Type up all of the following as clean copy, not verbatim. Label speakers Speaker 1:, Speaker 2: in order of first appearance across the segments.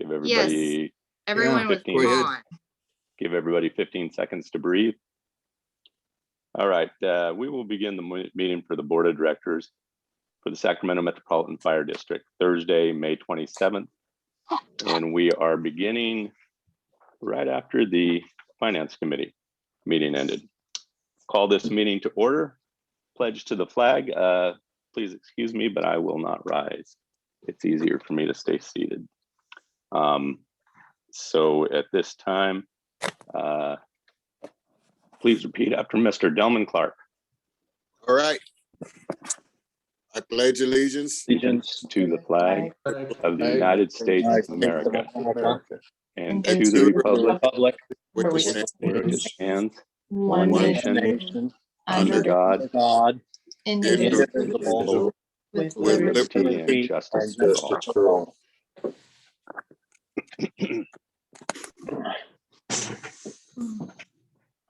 Speaker 1: Give everybody,
Speaker 2: Yes, everyone was
Speaker 1: 15
Speaker 2: on.
Speaker 1: give everybody 15 seconds to breathe. All right, we will begin the meeting for the Board of Directors for the Sacramento Metropolitan Fire District, Thursday, May 27th. And we are beginning right after the Finance Committee meeting ended. Call this meeting to order. Pledge to the flag. Please excuse me, but I will not rise. It's easier for me to stay seated. So at this time, please repeat after Mr. Delman Clark.
Speaker 3: All right. I pledge allegiance
Speaker 1: To the flag of the United States of America and to the republic
Speaker 3: which
Speaker 1: which stands
Speaker 2: One
Speaker 1: one
Speaker 2: nation,
Speaker 1: nation
Speaker 2: under
Speaker 1: under God,
Speaker 2: indivisible, with liberty
Speaker 1: liberty and justice for all.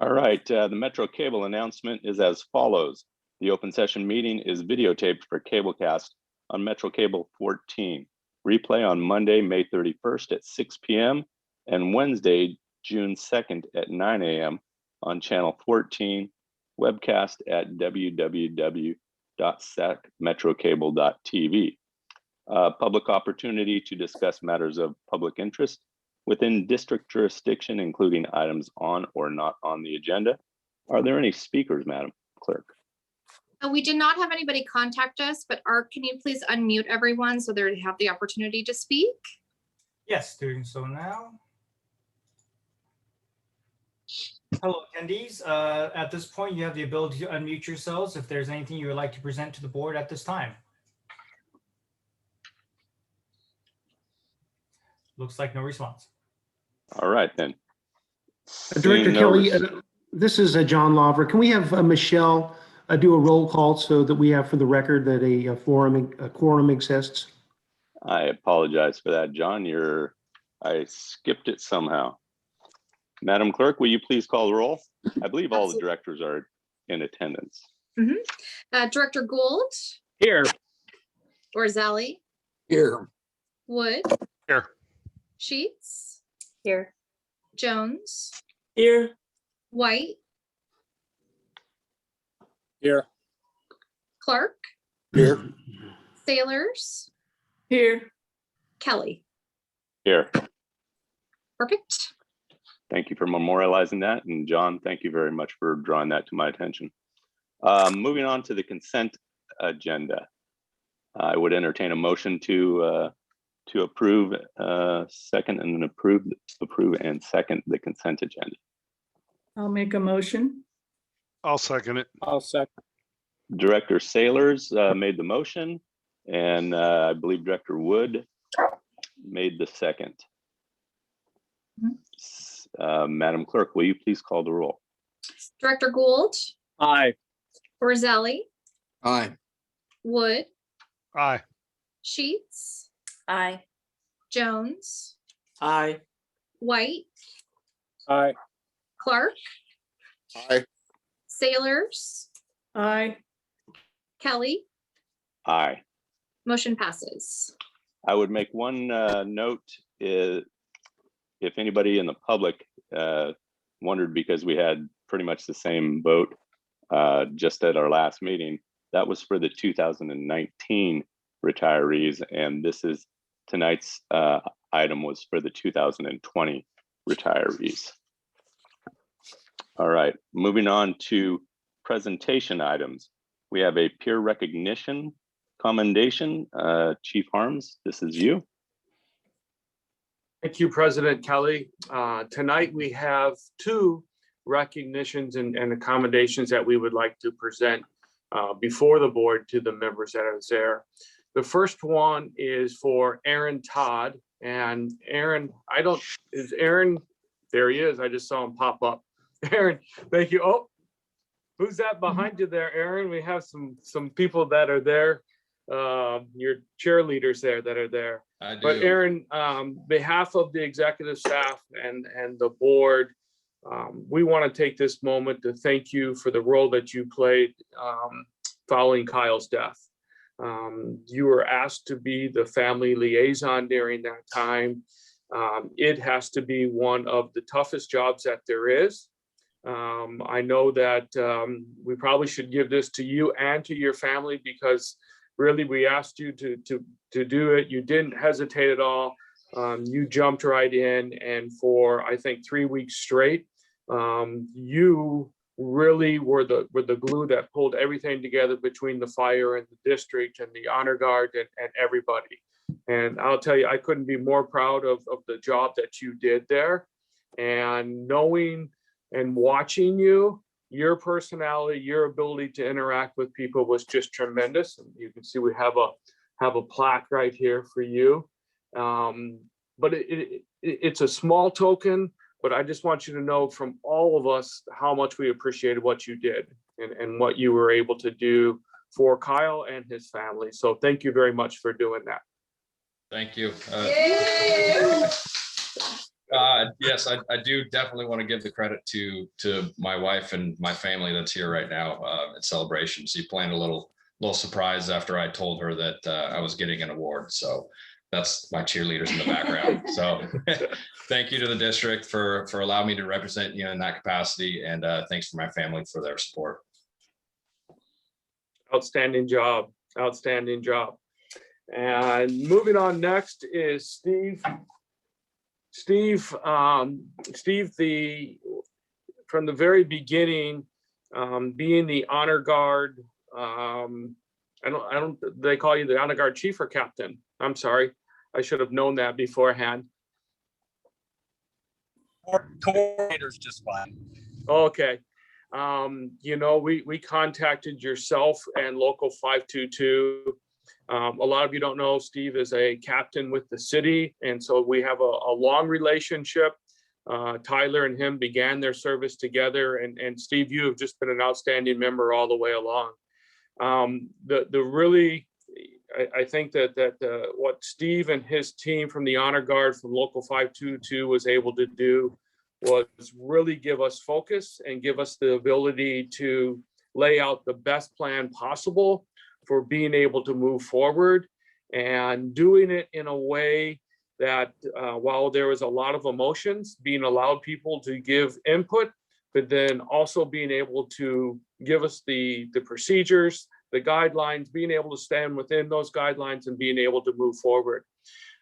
Speaker 1: All right, the Metro Cable announcement is as follows. The open session meeting is videotaped for cablecast on Metro Cable 14. Replay on Monday, May 31st at 6 p.m. and Wednesday, June 2nd at 9 a.m. on channel 14, webcast at www.sacmetrocable.tv. Public opportunity to discuss matters of public interest within district jurisdiction, including items on or not on the agenda. Are there any speakers, Madam Clerk?
Speaker 2: We did not have anybody contact us, but Art, can you please unmute everyone so they have the opportunity to speak?
Speaker 4: Yes, doing so now. Hello, attendees. At this point, you have the ability to unmute yourselves if there's anything you would like to present to the board at this time. Looks like no response.
Speaker 1: All right, then.
Speaker 5: Director Kelly, this is John Lawver. Can we have Michelle do a roll call so that we have for the record that a quorum exists?
Speaker 1: I apologize for that, John. I skipped it somehow. Madam Clerk, will you please call the roll? I believe all the directors are in attendance.
Speaker 2: Director Gould?
Speaker 6: Here.
Speaker 2: Orzali?
Speaker 6: Here.
Speaker 2: Wood?
Speaker 6: Here.
Speaker 2: Sheets? Here. Jones?
Speaker 6: Here.
Speaker 2: White?
Speaker 6: Here.
Speaker 2: Clark?
Speaker 3: here.
Speaker 2: Sailors?
Speaker 6: Here.
Speaker 2: Kelly?
Speaker 1: Here.
Speaker 2: Perfect.
Speaker 1: Thank you for memorializing that. And John, thank you very much for drawing that to my attention. Moving on to the consent agenda. I would entertain a motion to approve, second, and then approve and second the consent agenda.
Speaker 7: I'll make a motion.
Speaker 6: I'll second it. I'll second.
Speaker 1: Director Sailors made the motion, and I believe Director Wood made the second. Madam Clerk, will you please call the roll?
Speaker 2: Director Gould?
Speaker 6: Aye.
Speaker 2: Orzali?
Speaker 3: Aye.
Speaker 2: Wood?
Speaker 6: Aye.
Speaker 2: Sheets?
Speaker 7: Aye.
Speaker 2: Jones?
Speaker 6: Aye.
Speaker 2: White?
Speaker 6: Aye.
Speaker 2: Clark?
Speaker 3: Aye.
Speaker 2: Sailors?
Speaker 7: Aye.
Speaker 2: Kelly?
Speaker 1: Aye.
Speaker 2: Motion passes.
Speaker 1: I would make one note. If anybody in the public wondered, because we had pretty much the same vote just at our last meeting, that was for the 2019 retirees, and this is tonight's item was for the 2020 retirees. All right, moving on to presentation items. We have a peer recognition commendation. Chief Harms, this is you.
Speaker 8: Thank you, President Kelly. Tonight we have two recognitions and accommodations that we would like to present before the board to the members that are there. The first one is for Aaron Todd. And Aaron, is Aaron, there he is. I just saw him pop up. Aaron, thank you. Oh, who's that behind you there, Aaron? We have some people that are there. Your cheerleaders there that are there.
Speaker 9: I do.
Speaker 8: But Aaron, behalf of the executive staff and the board, we want to take this moment to thank you for the role that you played following Kyle's death. You were asked to be the family liaison during that time. It has to be one of the toughest jobs that there is. I know that we probably should give this to you and to your family, because really we asked you to do it. You didn't hesitate at all. You jumped right in, and for I think 3 weeks straight, you really were the glue that pulled everything together between the fire and the district and the honor guard and everybody. And I'll tell you, I couldn't be more proud of the job that you did there. And knowing and watching you, your personality, your ability to interact with people was just tremendous. And you can see we have a plaque right here for you. But it's a small token, but I just want you to know from all of us how much we appreciated what you did and what you were able to do for Kyle and his family. So thank you very much for doing that.
Speaker 9: Thank you. Yes, I do definitely want to give the credit to my wife and my family that's here right now at celebration. She planned a little surprise after I told her that I was getting an award. So that's my cheerleaders in the background. So thank you to the district for allowing me to represent you in that capacity, and thanks for my family for their support.
Speaker 8: Outstanding job. Outstanding job. And moving on next is Steve. Steve, from the very beginning, being the honor guard, they call you the honor guard chief or captain? I'm sorry, I should have known that beforehand.
Speaker 6: Coordinator's just fine.
Speaker 8: Okay. We contacted yourself and local 522. A lot of you don't know, Steve is a captain with the city, and so we have a long relationship. Tyler and him began their service together, and Steve, you have just been an outstanding member all the way along. I think that what Steve and his team from the Honor Guard from Local 522 was able to do was really give us focus and give us the ability to lay out the best plan possible for being able to move forward, and doing it in a way that while there was a lot of emotions, being allowed people to give input, but then also being able to give us the procedures, the guidelines, being able to stand within those guidelines and being able to move forward.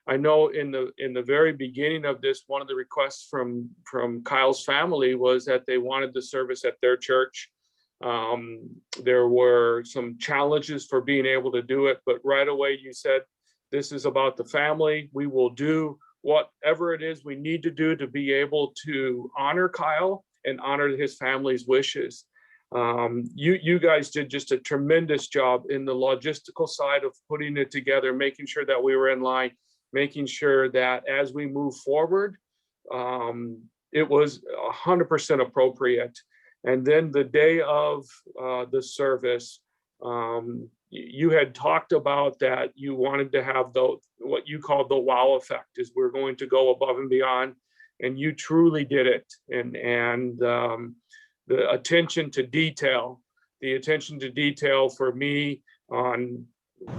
Speaker 8: I know in the very beginning of this, one of the requests from Kyle's family was that they wanted the service at their church. There were some challenges for being able to do it, but right away you said, this is about the family. We will do whatever it is we need to do to be able to honor Kyle and honor his family's wishes. You guys did just a tremendous job in the logistical side of putting it together, making sure that we were in line, making sure that as we move forward, it was 100% appropriate. And then the day of the service, you had talked about that you wanted to have what you called the wow effect, is we're going to go above and beyond, and you truly did it. And the attention to detail for me on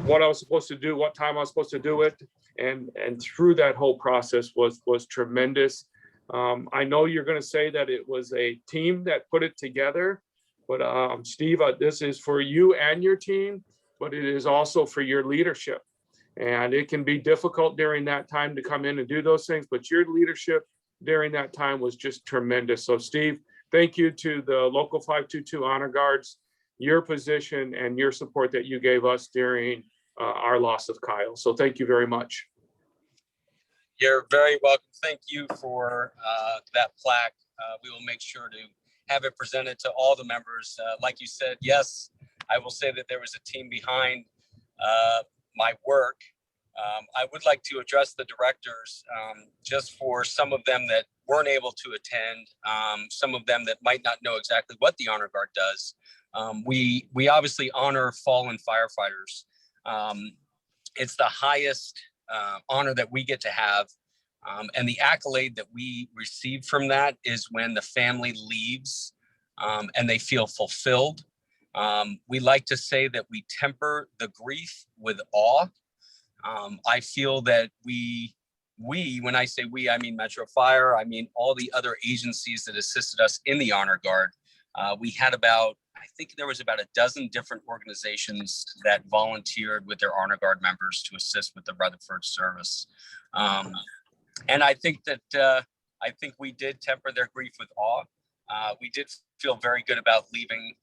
Speaker 8: what I was supposed to do, what time I was supposed to do it, and through that whole process was tremendous. I know you're going to say that it was a team that put it together, but Steve, this is for you and your team, but it is also for your leadership. And it can be difficult during that time to come in and do those things, but your leadership during that time was just tremendous. So Steve, thank you to the Local 522 Honor Guards, your position and your support that you gave us during our loss of Kyle. So thank you very much.
Speaker 6: You're very welcome. Thank you for that plaque. We will make sure to have it presented to all the members. Like you said, yes, I will say that there was a team behind my work. I would like to address the directors just for some of them that weren't able to attend, some of them that might not know exactly what the Honor Guard does. We obviously honor fallen firefighters. It's the highest honor that we get to have. And the accolade that we receive from that is when the family leaves and they feel fulfilled. We like to say that we temper the grief with awe. I feel that we when I say we, I mean Metro Fire, I mean all the other agencies that assisted us in the Honor Guard. We had I think there was about a dozen different organizations that volunteered with their Honor Guard members to assist with the Rutherford service. And I think that we did temper their grief with awe. We did feel very good about leaving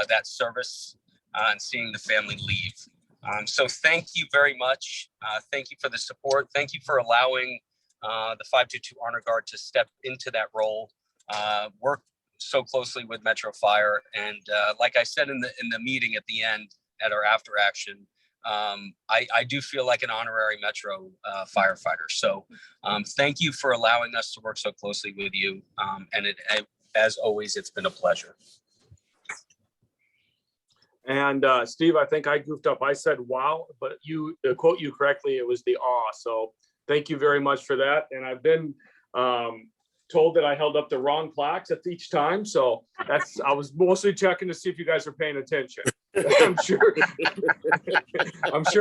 Speaker 6: that service and seeing the family leave. So thank you very much. Thank you for the support. Thank you for allowing the 522 Honor Guard to step into that role, work so closely with Metro Fire. And like I said in the meeting at the end at our after action, I do feel like an honorary Metro firefighter. So thank you for allowing us to work so closely with you. And as always, it's been a pleasure.
Speaker 8: And Steve, I think I goofed up. I said, wow, but to quote you correctly, it was the awe. So thank you very much for that. And I've been told that I held up the wrong plaques at each time. So I was mostly checking to see if you guys are paying attention. I'm sure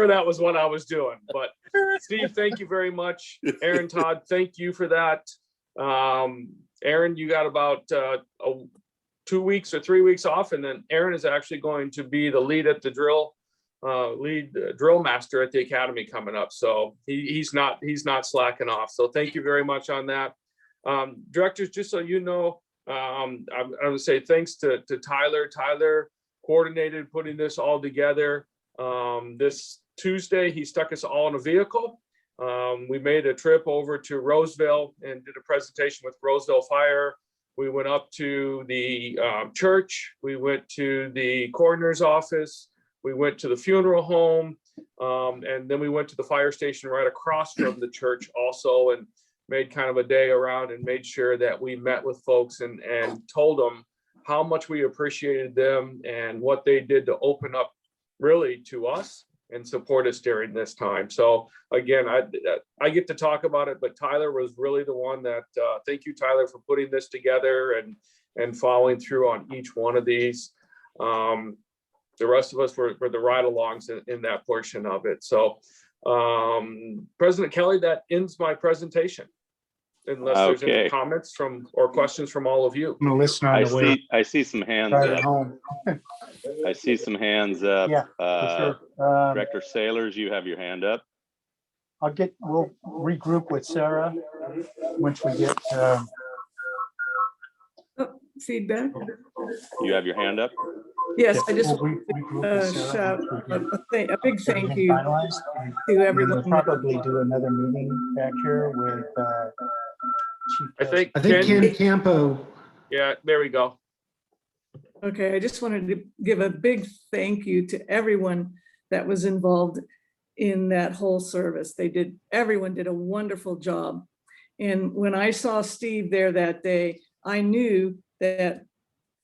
Speaker 8: that was what I was doing. But Steve, thank you very much. Aaron, Todd, thank you for that. Aaron, you got about 2 weeks or 3 weeks off, and then Aaron is actually going to be the lead at the drill master at the academy coming up. So he's not slacking off. So thank you very much on that. Directors, just so you know, I'm going to say thanks to Tyler. Tyler coordinated putting this all together. This Tuesday, he stuck us all in a vehicle. We made a trip over to Roseville and did a presentation with Roseville Fire. We went up to the church. We went to the coroner's office. We went to the funeral home. And then we went to the fire station right across from the church also, and made kind of a day around and made sure that we met with folks and told them how much we appreciated them and what they did to open up really to us and support us during this time. So again, I get to talk about it, but Tyler was really the one that, thank you, Tyler, for putting this together and following through on each one of these. The rest of us were the ride-alongs in that portion of it. So President Kelly, that ends my presentation. Unless there's any comments or questions from all of you.
Speaker 10: I'm gonna listen on the way.
Speaker 1: I see some hands
Speaker 10: Right at
Speaker 1: up.
Speaker 10: home.
Speaker 1: I see some hands up.
Speaker 10: Yeah, for sure.
Speaker 1: Director Sailors, you have your hand up.
Speaker 10: We'll regroup with Sarah once we get,
Speaker 7: Feedback?
Speaker 1: You have your hand up.
Speaker 7: Yes, I just
Speaker 10: we'll regroup with Sarah
Speaker 7: shout
Speaker 10: once we get
Speaker 7: a big thank
Speaker 10: everything
Speaker 7: you
Speaker 10: finalized.
Speaker 7: to
Speaker 10: We'll
Speaker 7: everyone.
Speaker 10: probably do another meeting back here with Chief.
Speaker 8: I think
Speaker 5: Ken Campo.
Speaker 8: Yeah, there we go.
Speaker 7: Okay, I just wanted to give a big thank you to everyone that was involved in that whole service. Everyone did a wonderful job. And when I saw Steve there that day, I knew that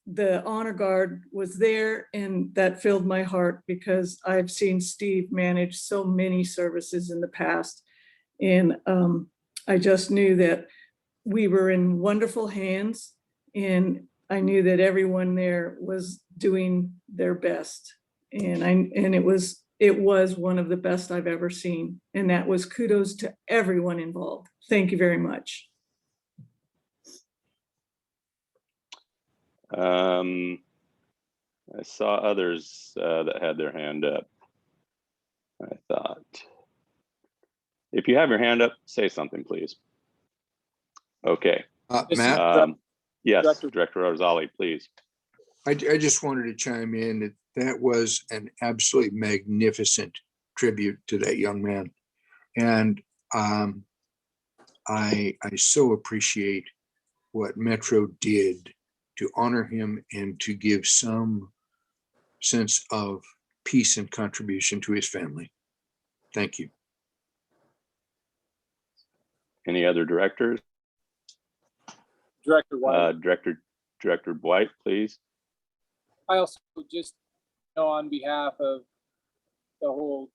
Speaker 7: the Honor Guard was there, and that filled my heart because I've seen Steve manage so many services in the past. And I just knew that we were in wonderful hands, and I knew that everyone there was doing their best. And it was one of the best I've ever seen. And that was kudos to everyone involved. Thank you very much.
Speaker 1: I saw others that had their hand up. I thought, if you have your hand up, say something, please. Okay.
Speaker 3: Matt,
Speaker 1: Yes, Director Arzali, please.
Speaker 11: I just wanted to chime in that was an absolutely magnificent tribute to that young man. And I so appreciate what Metro did to honor him and to give some sense of peace and contribution to his family. Thank you.
Speaker 1: Any other directors?
Speaker 12: Director White.
Speaker 1: Director White, please.
Speaker 12: I also just, on behalf of the whole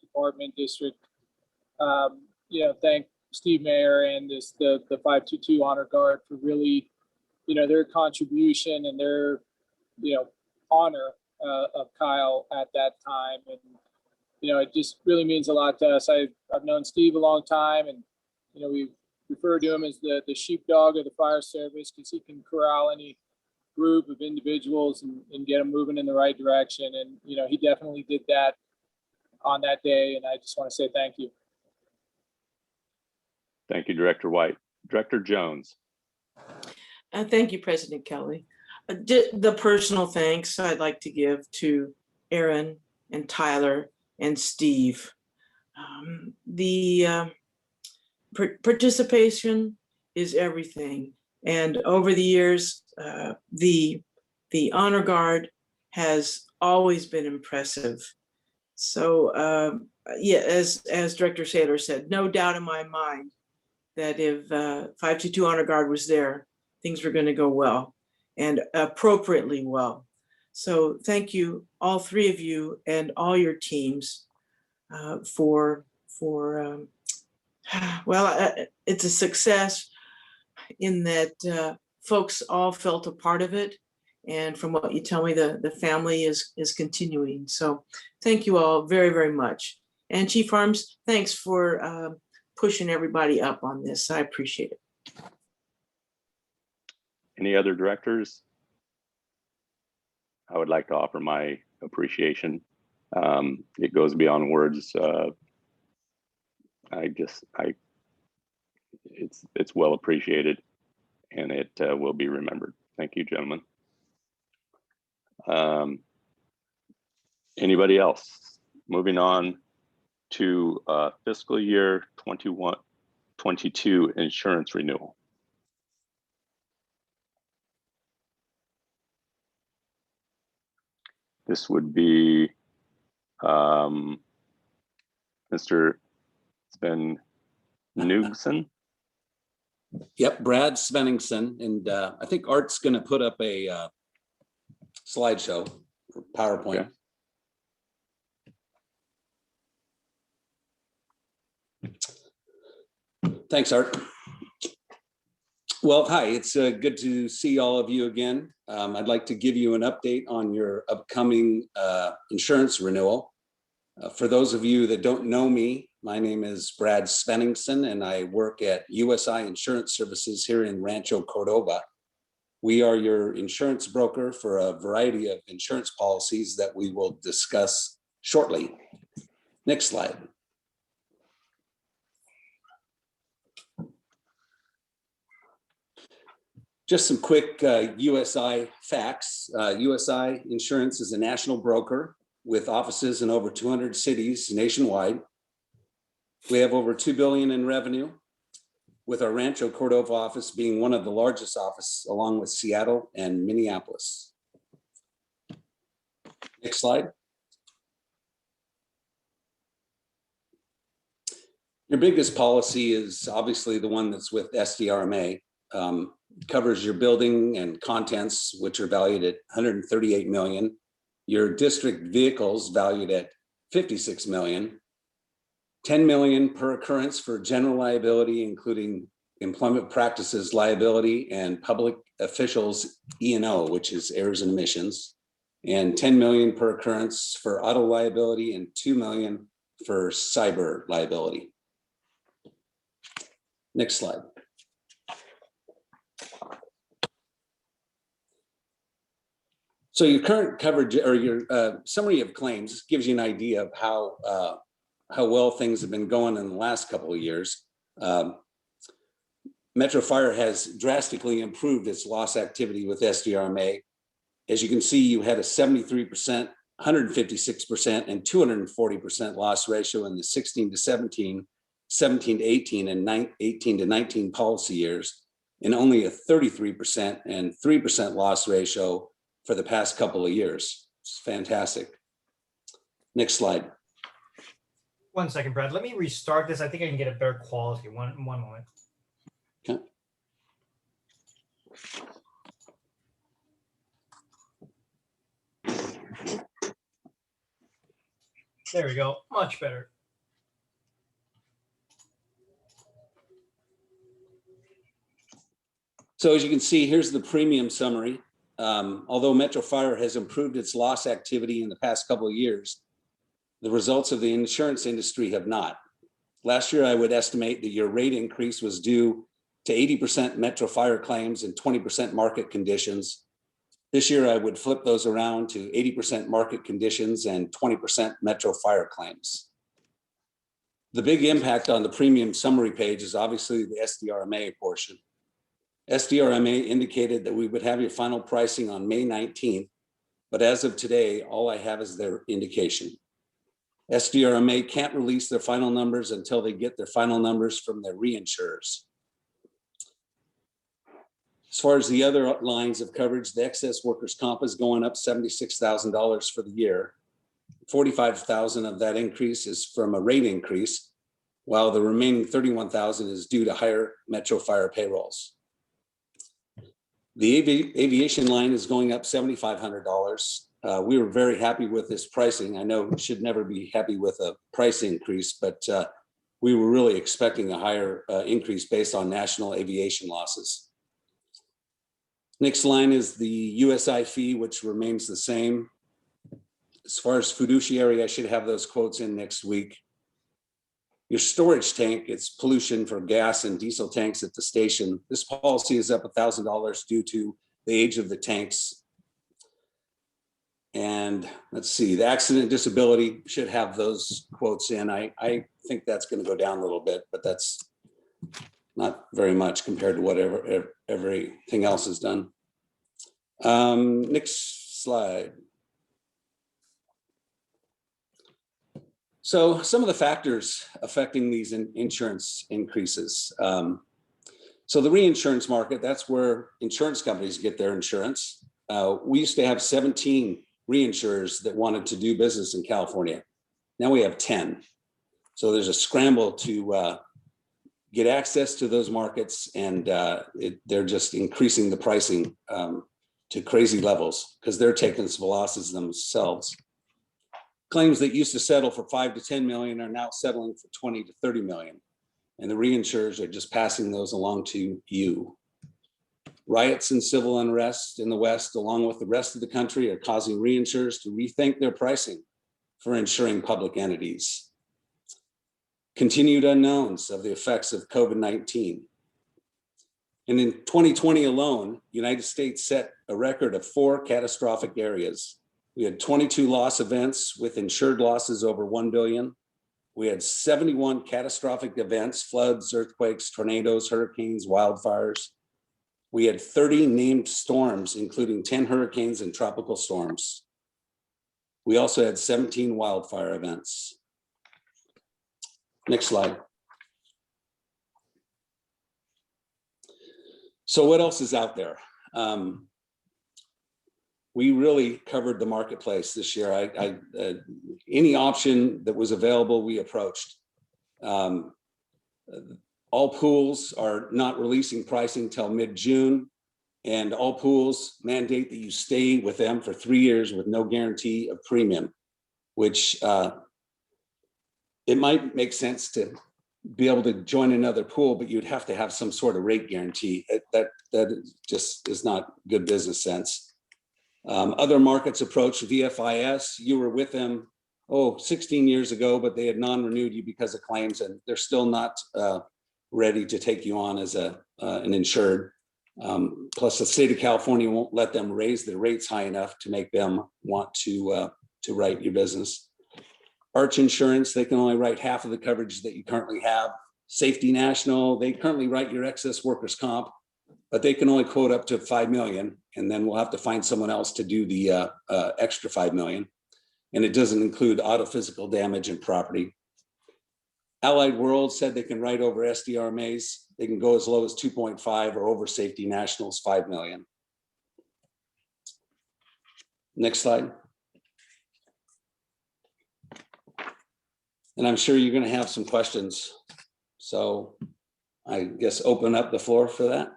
Speaker 12: department district, thank Steve Mayer and the 522 Honor Guard for really, their contribution and their, honor of Kyle at that time. And, it just really means a lot to us. I've known Steve a long time, and we refer to him as the sheepdog of the fire service because he can corral any group of individuals and get them moving in the right direction. And, he definitely did that on that day. And I just want to say thank you.
Speaker 1: Thank you, Director White. Director Jones.
Speaker 13: Thank you, President Kelly. The personal thanks I'd like to give to Aaron and Tyler and Steve. The participation is everything. And over the years, the honor guard has always been impressive. So yeah, as Director Saylor said, no doubt in my mind that if 522 Honor Guard was there, things were going to go well and appropriately well. So thank you, all three of you and all your teams well, it's a success in that folks all felt a part of it. And from what you tell me, the family is continuing. So thank you all very, very much. And Chief Arms, thanks for pushing everybody up on this. I appreciate it.
Speaker 1: Any other directors? I would like to offer my appreciation. It goes beyond words. It's well appreciated, and it will be remembered. Thank you, gentlemen. Anybody else? Moving on to fiscal year 21-22 insurance renewal. This would be Mr. Sven Nugsen.
Speaker 14: Yep, Brad Svenningson, and I think Art's going to put up a slideshow for PowerPoint.
Speaker 1: Okay.
Speaker 14: Thanks, Art. Well, hi, it's good to see all of you again. I'd like to give you an update on your upcoming insurance renewal. For those of you that don't know me, my name is Brad Svenningson, and I work at USI Insurance Services here in Rancho Cordova. We are your insurance broker for a variety of insurance policies that we will discuss shortly. Next slide. Just some quick USI facts. USI Insurance is a national broker with offices in over 200 cities nationwide. We have over $2 billion in revenue, with our Rancho Cordova office being one of the largest offices, along with Seattle and Minneapolis. Next slide. Your biggest policy is obviously the one that's with SDRMA. Covers your building and contents, which are valued at $138 million. Your district vehicles valued at $56 million. $10 million per occurrence for general liability, including employment practices liability and public officials E&O, which is errors and omissions, and $10 million per occurrence for auto liability and $2 million for cyber liability. Next slide. So your current coverage or your summary of claims gives you an idea of how well things have been going in the last couple of years. Metro Fire has drastically improved its loss activity with SDRMA. As you can see, you had a 73%, 156%, and 240% loss ratio in the 16 to 17, 17 to 18, and 18 to 19 policy years, and only a 33% and 3% loss ratio for the past couple of years. It's fantastic. Next slide.
Speaker 4: 1 second, Brad. Let me restart this. I think I can get a better quality. One moment.
Speaker 14: Okay.
Speaker 4: There we go. Much better.
Speaker 14: So as you can see, here's the premium summary. Although Metro Fire has improved its loss activity in the past couple of years, the results of the insurance industry have not. Last year, I would estimate that your rate increase was due to 80% metro fire claims and 20% market conditions. This year, I would flip those around to 80% market conditions and 20% metro fire claims. The big impact on the premium summary page is obviously the SDRMA portion. SDRMA indicated that we would have your final pricing on May 19th, but as of today, all I have is their indication. SDRMA can't release their final numbers until they get their final numbers from their reinsurers. As far as the other lines of coverage, the excess workers' comp is going up $76,000 for the year. $45,000 of that increase is from a rate increase, while the remaining $31,000 is due to higher metro fire payrolls. The aviation line is going up $7,500. We were very happy with this pricing. I know we should never be happy with a price increase, but we were really expecting a higher increase based on national aviation losses. Next line is the USI fee, which remains the same. As far as fiduciary, I should have those quotes in next week. Your storage tank, it's pollution for gas and diesel tanks at the station. This policy is up $1,000 due to the age of the tanks. And let's see, the accident disability should have those quotes in. I think that's going to go down a little bit, but that's not very much compared to whatever everything else is done. Next slide. So some of the factors affecting these insurance increases. So the reinsurance market, that's where insurance companies get their insurance. We used to have 17 reinsurers that wanted to do business in California. Now we have 10. So there's a scramble to get access to those markets, and they're just increasing the pricing to crazy levels because they're taking some losses themselves. Claims that used to settle for 5 to 10 million are now settling for 20 to 30 million. And the reinsurers are just passing those along to you. Riots and civil unrest in the West, along with the rest of the country, are causing reinsurers to rethink their pricing for insuring public entities. Continued unknowns of the effects of COVID-19. And in 2020 alone, the United States set a record of 4 catastrophic areas. We had 22 loss events with insured losses over 1 billion. We had 71 catastrophic events, floods, earthquakes, tornadoes, hurricanes, wildfires. We had 30 named storms, including 10 hurricanes and tropical storms. We also had 17 wildfire events. Next slide. So what else is out there? We really covered the marketplace this year. Any option that was available, we approached. All pools are not releasing pricing till mid-June, and all pools mandate that you stay with them for 3 years with no guarantee of premium, which it might make sense to be able to join another pool, but you'd have to have some sort of rate guarantee. That just is not good business sense. Other markets approach VFIS. You were with them, 16 years ago, but they had non-renewed you because of claims, and they're still not ready to take you on as an insured. Plus, the state of California won't let them raise their rates high enough to make them want to write your business. Arch Insurance, they can only write half of the coverage that you currently have. Safety National, they currently write your excess workers' comp, but they can only quote up to 5 million, and then we'll have to find someone else to do the extra 5 million. And it doesn't include auto physical damage and property. Allied World said they can write over SDRMAs. They can go as low as 2.5 or over Safety National's 5 million. Next slide. And I'm sure you're going to have some questions. So I guess open up the floor for that.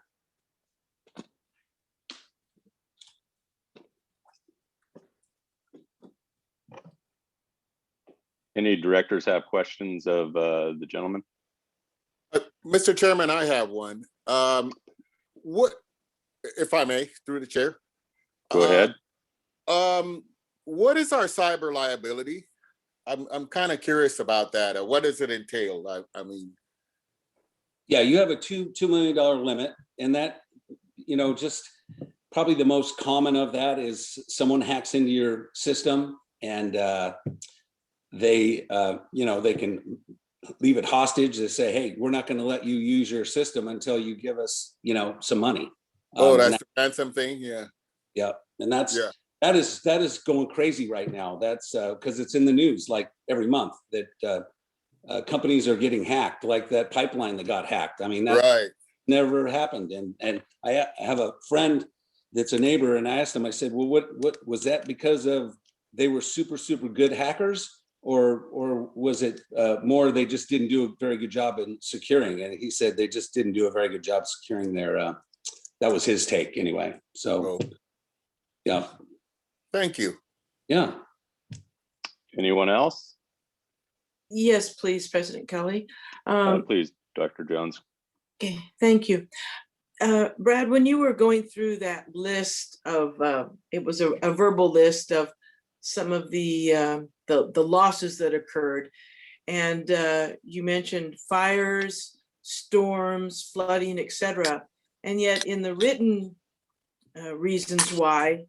Speaker 1: Any directors have questions of the gentleman?
Speaker 3: Mr. Chairman, I have one. What, if I may, through the chair?
Speaker 1: Go ahead.
Speaker 3: What is our cyber liability? I'm kind of curious about that. What does it entail? I mean,
Speaker 14: Yeah, you have a $2 million limit, and that, just probably the most common of that is someone hacks into your system and they can leave it hostage. They say, hey, we're not going to let you use your system until you give us, some money.
Speaker 3: that's the ransom thing. Yeah.
Speaker 14: Yeah. And that is going crazy right now. That's because it's in the news like every month that companies are getting hacked, like that pipeline that got hacked. I mean, that never happened. And I have a friend that's a neighbor, and I asked him, I said, well, what was that because of they were super, super good hackers? Or was it more they just didn't do a very good job in securing? And he said they just didn't do a very good job securing their, that was his take anyway. So, yeah.
Speaker 3: Thank you.
Speaker 14: Yeah.
Speaker 1: Anyone else?
Speaker 13: Yes, please, President Kelly.
Speaker 1: Please, Dr. Jones.
Speaker 13: Okay, thank you. Brad, when you were going through that list of, it was a verbal list of some of the losses that occurred, and you mentioned fires, storms, flooding, etc. And yet in the written reasons why,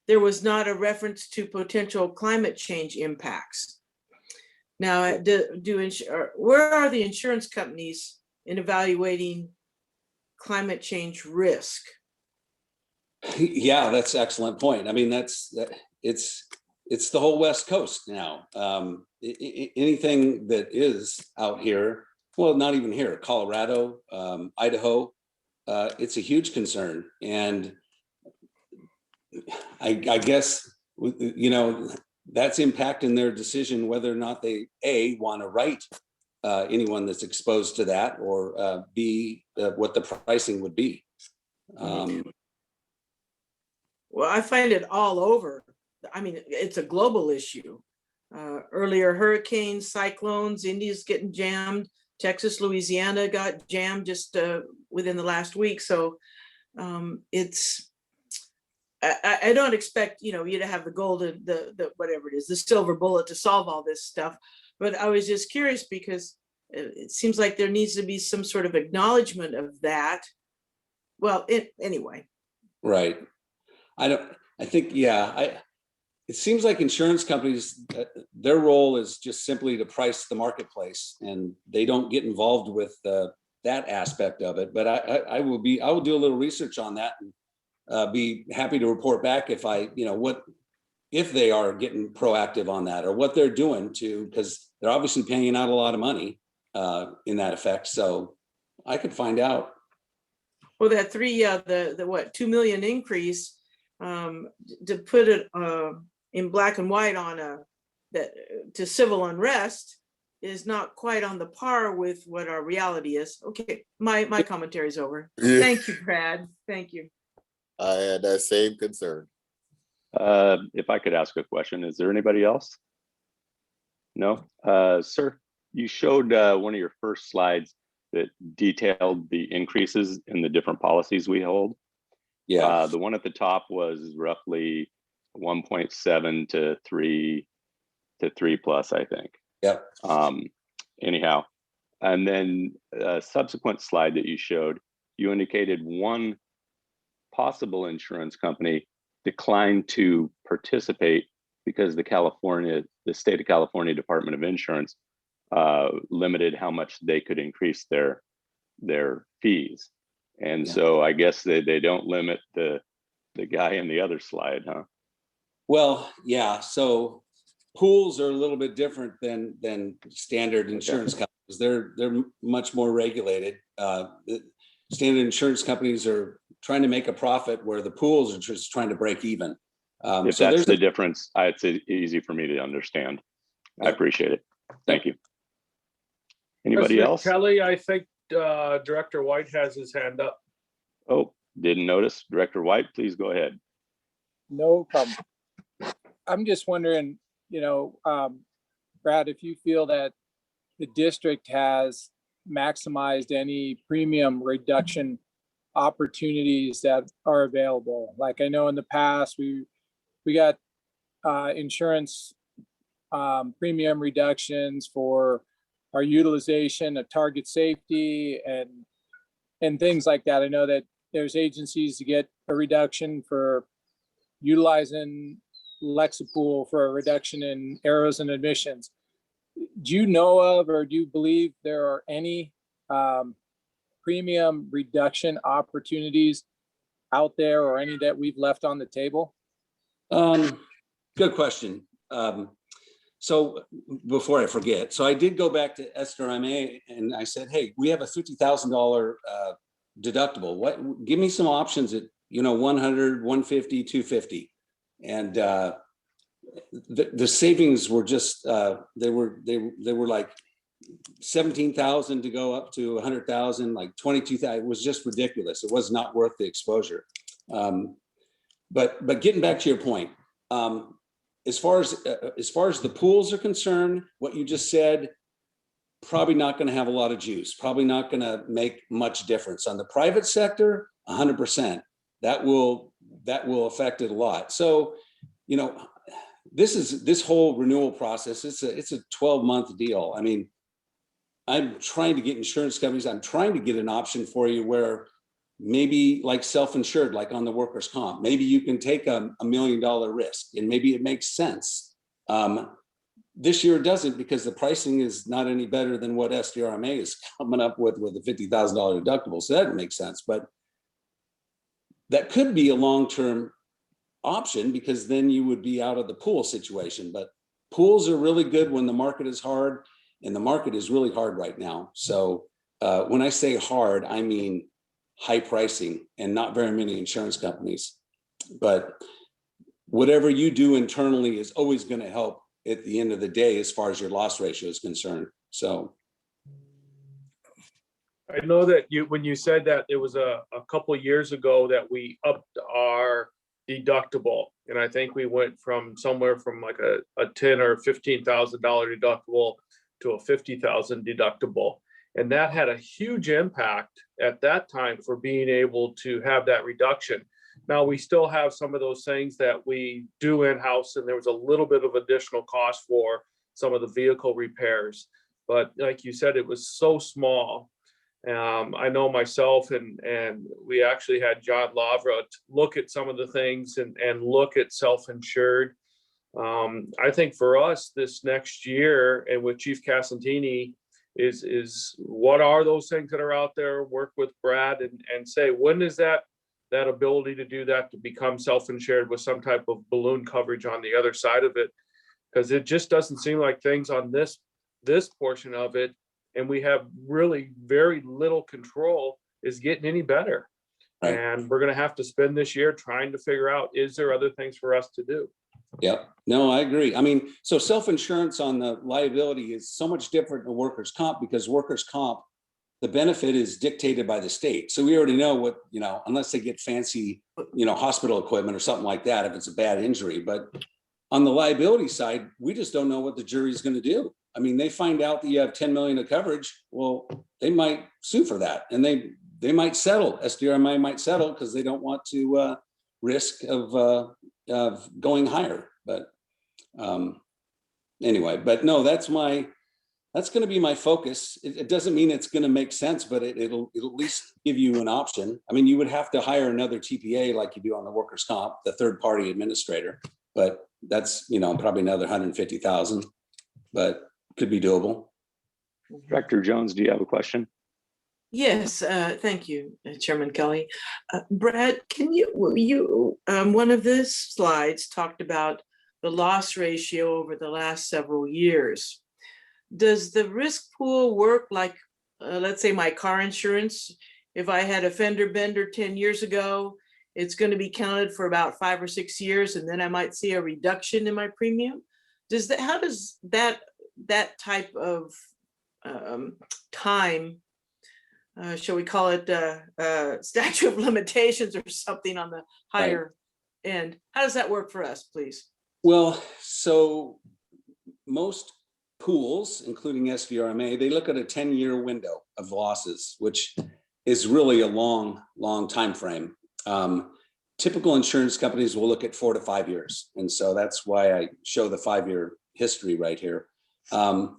Speaker 13: there was not a reference to potential climate change impacts. Now, where are the insurance companies in evaluating climate change risk?
Speaker 14: Yeah, that's an excellent point. I mean, it's the whole West Coast now. Anything that is out here, well, not even here, Colorado, Idaho, it's a huge concern. And I guess, that's impacting their decision whether or not they want to write anyone that's exposed to that, or B, what the pricing would be.
Speaker 13: Well, I find it all over. I mean, it's a global issue. Earlier hurricanes, cyclones, India's getting jammed. Texas, Louisiana got jammed just within the last week. So I don't expect, you to have the golden, the whatever it is, the silver bullet to solve all this stuff. But I was just curious because it seems like there needs to be some sort of acknowledgement of that. Well, anyway.
Speaker 14: Right. It seems like insurance companies, their role is just simply to price the marketplace, and they don't get involved with that aspect of it. But I will do a little research on that, and be happy to report back if if they are getting proactive on that, or what they're doing because they're obviously paying out a lot of money in that effect. So I could find out.
Speaker 13: Well, that the 2 million increase, to put it in black and white on to civil unrest is not quite on the par with what our reality is. Okay, my commentary is over.
Speaker 3: Yeah.
Speaker 13: Thank you, Brad. Thank you.
Speaker 3: I had that same concern.
Speaker 1: If I could ask a question, is there anybody else? No, sir, you showed one of your first slides that detailed the increases in the different policies we hold.
Speaker 14: Yeah.
Speaker 1: The one at the top was roughly 1.7 to 3 plus, I think.
Speaker 14: Yep.
Speaker 1: Anyhow, and then a subsequent slide that you showed, you indicated one possible insurance company declined to participate because the state of California Department of Insurance limited how much they could increase their fees. And so I guess they don't limit the guy in the other slide, huh?
Speaker 14: Well, yeah. So pools are a little bit different than standard insurance companies. They're much more regulated. Standard insurance companies are trying to make a profit, where the pools are just trying to break even.
Speaker 1: If so that's the difference, it's easy for me to understand. I appreciate it. Thank you. Anybody
Speaker 8: President
Speaker 1: else?
Speaker 8: Kelly, I think Director White has his hand up.
Speaker 1: Oh, didn't notice. Director White, please go ahead.
Speaker 12: No problem. I'm just wondering, Brad, if you feel that the district has maximized any premium reduction opportunities that are available. Like I know in the past we got insurance premium reductions for our utilization of target safety and things like that. I know that there's agencies to get a reduction for utilizing Lexipol for a reduction in errors and admissions. Do you know of, or do you believe there are any premium reduction opportunities out there, or any that we've left on the table?
Speaker 14: Good question. So before I forget, so I did go back to SDRMA and I said, hey, we have a $50,000 deductible. What? Give me some options at 100, 150, 250, and the savings were just they were like 17,000 to go up to 100,000, like 22,000. It was just ridiculous. It was not worth the exposure. But getting back to your point, as far as the pools are concerned, what you just said, probably not going to have a lot of juice. Probably not going to make much difference. On the private sector, 100%. That will affect it a lot. So, this whole renewal process. It's a 12-month deal. I mean, I'm trying to get insurance companies. I'm trying to get an option for you where maybe like self-insured, like on the workers' comp, maybe you can take a $1 million risk and maybe it makes sense. This year it doesn't, because the pricing is not any better than what SDRMA is coming up with a $50,000 deductible. So that doesn't make sense, but that could be a long-term option, because then you would be out of the pool situation. But pools are really good when the market is hard, and the market is really hard right now. So when I say hard, I mean high pricing and not very many insurance companies. But whatever you do internally is always going to help at the end of the day as far as your loss ratio is concerned. So
Speaker 8: I know that when you said that, it was a couple of years ago that we upped our deductible, and I think we went from somewhere from like a $10,000 or $15,000 deductible to a $50,000 deductible, and that had a huge impact at that time for being able to have that reduction. Now we still have some of those things that we do in-house, and there was a little bit of additional cost for some of the vehicle repairs, but like you said, it was so small. I know myself and we actually had John Lavra look at some of the things and look at self-insured. I think for us this next year, and with Chief Casantini, is what are those things that are out there, work with Brad and say, when is that ability to do that, to become self-insured with some type of balloon coverage on the other side of it, because it just doesn't seem like things on this portion of it, and we have really very little control, is getting any better. Right. And we're going to have to spend this year trying to figure out, is there other things for us to do?
Speaker 14: Yep. No, I agree. I mean, so self-insurance on the liability is so much different than workers' comp, because workers' comp, the benefit is dictated by the state. So we already know what, unless they get fancy, hospital equipment or something like that, if it's a bad injury. But on the liability side, we just don't know what the jury's going to do. I mean, they find out that you have 10 million of coverage. Well, they might sue for that, and they might settle. SDRMA might settle because they don't want to risk of going higher. But anyway, but no, that's going to be my focus. It doesn't mean it's going to make sense, but it'll at least give you an option. I mean, you would have to hire another TPA like you do on the workers' comp, the third party administrator, but that's, probably another 150,000, but could be doable.
Speaker 1: Director Jones, do you have a question?
Speaker 13: Yes, thank you, Chairman Kelly. Brad, can you one of the slides talked about the loss ratio over the last several years. Does the risk pool work like, let's say my car insurance? If I had a fender bender 10 years ago, it's going to be counted for about 5 or 6 years, and then I might see a reduction in my premium. How does that type of time, shall we call it statute of limitations or something on the higher end, how does that work for us, please?
Speaker 14: Well, so most pools, including SVRMA, they look at a 10-year window of losses, which is really a long time frame. typical insurance companies will look at 4 to 5 years. And so that's why I show the 5-year history right here. So